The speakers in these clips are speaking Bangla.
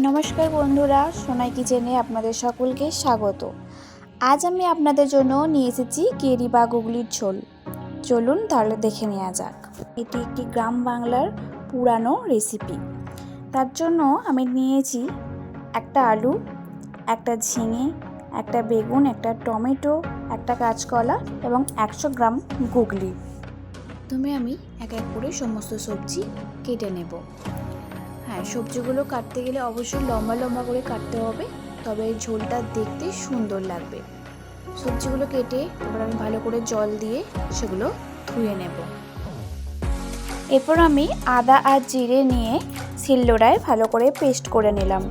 নমস্কার বন্ধুরা, সোনাই কিচেনে আপনাদের সকলকে স্বাগত। আজ আমি আপনাদের জন্য নিয়ে এসেছি কেরি বা গুগলির ঝোল। চলুন তাহলে দেখে নেওয়া যাক। এটি একটি গ্রাম বাংলার পুরানো রেসিপি। তার জন্য আমি নিয়েছি একটা আলু, একটা ঝিঙে, একটা বেগুন, একটা টমেটো, একটা কাঁচকলা এবং 100 গ্রাম গুগলি। প্রথমে আমি এক এক করে সমস্ত সবজি কেটে নেব। হ্যাঁ, সবজিগুলো কাটতে গেলে অবশ্যই লম্বা লম্বা করে কাটতে হবে, তবে এই ঝোলটা দেখতে সুন্দর লাগবে। সবজিগুলো কেটে এবার আমি ভালো করে জল দিয়ে সেগুলো ধুয়ে নেব। এরপর আমি আদা আর জিরে নিয়ে শিলনোড়ায় ভালো করে পেস্ট করে নিলাম।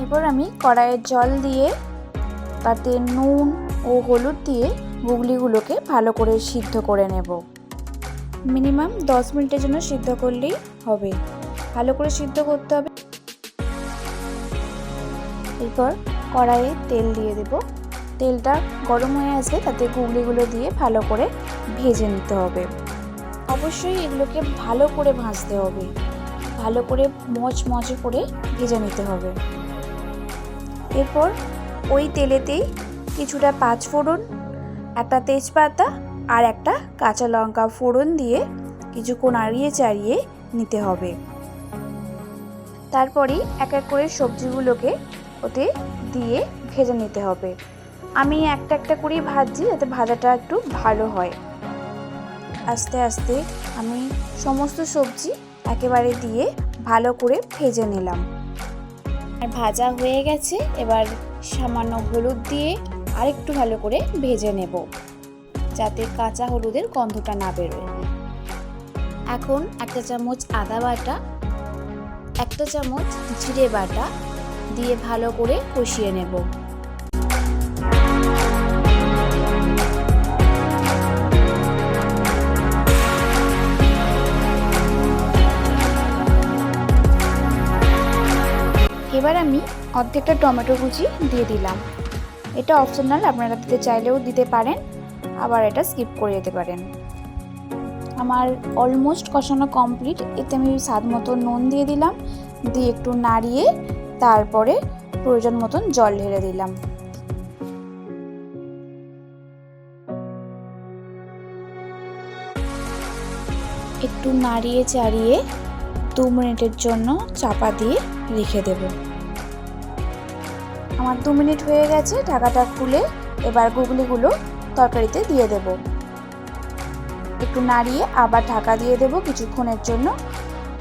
এরপর আমি কড়াইয়ে জল দিয়ে তাতে নুন ও হলুদ দিয়ে গুগলিগুলোকে ভালো করে সিদ্ধ করে নেব। মিনিমাম 10 মিনিটের জন্য সিদ্ধ করলেই হবে। ভালো করে সিদ্ধ করতে হবে। এরপর কড়াইয়ে তেল দিয়ে দেব। তেলটা গরম হয়ে আসলে তাতে গুগলিগুলো দিয়ে ভালো করে ভেজে নিতে হবে। অবশ্যই এগুলোকে ভালো করে ভাজতে হবে, ভালো করে মচমচে করে ভেজে নিতে হবে। এরপর ওই তেলেতেই কিছুটা পাঁচফোড়ন, একটা তেজপাতা আর একটা কাঁচা লঙ্কা ফোড়ন দিয়ে কিছুক্ষণ নাড়িয়ে চাড়িয়ে নিতে হবে। তারপরেই এক এক করে সবজিগুলোকে ওতে দিয়ে ভেজে নিতে হবে। আমি একটা একটা করেই ভাজছি যাতে ভাজাটা একটু ভালো হয়। আস্তে আস্তে আমি সমস্ত সবজি একেবারে দিয়ে ভালো করে ভেজে নিলাম। আর ভাজা হয়ে গেছে। এবার সামান্য হলুদ দিয়ে আরেকটু ভালো করে ভেজে নেব যাতে কাঁচা হলুদের গন্ধটা না বেরোয়। এখন একটা চামচ আদা বাটা, একটা চামচ জিরে বাটা দিয়ে ভালো করে কষিয়ে নেব। এবার আমি অর্ধেকটা টমেটো কুচি দিয়ে দিলাম। এটা অপশনাল, আপনারা দিতে চাইলেও দিতে পারেন, আবার এটা স্কিপ করে যেতে পারেন। আমার অলমোস্ট কষানো কমপ্লিট। এতে আমি স্বাদ মতো নুন দিয়ে দিলাম, দিয়ে একটু নাড়িয়ে তারপরে প্রয়োজন মতন জল ঢেলে দিলাম। একটু নাড়িয়ে চাড়িয়ে 2 মিনিটের জন্য চাপা দিয়ে রেখে দেব। আমার 2 মিনিট হয়ে গেছে। ঢাকাটা খুলে এবার গুগলিগুলো তরকারিতে দিয়ে দেব। একটু নাড়িয়ে আবার ঢাকা দিয়ে দেব কিছুক্ষণের জন্য,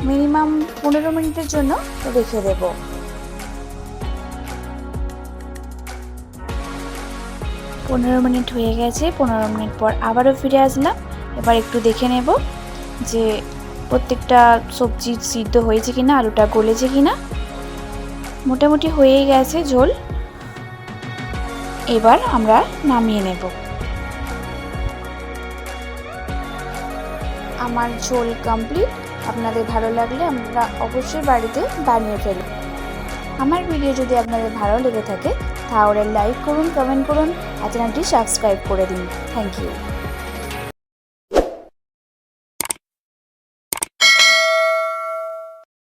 মিনিমাম 15 মিনিটের জন্য রেখে দেব। 15 মিনিট হয়ে গেছে। 15 মিনিট পর আবারও ফিরে আসলাম। এবার একটু দেখে নেব যে প্রত্যেকটা সবজি সিদ্ধ হয়েছে কিনা, আলুটা গলেছে কিনা। মোটামুটি হয়েই গেছে ঝোল। এবার আমরা নামিয়ে নেব। আমার ঝোল কমপ্লিট। আপনাদের ভালো লাগলে আমরা অবশ্যই বাড়িতে বানিয়ে ফেলব। আমার ভিডিও যদি আপনাদের ভালো লেগে থাকে তাহলে লাইক করুন, কমেন্ট করুন আর চ্যানেলটি সাবস্ক্রাইব করে দিন। Thank you.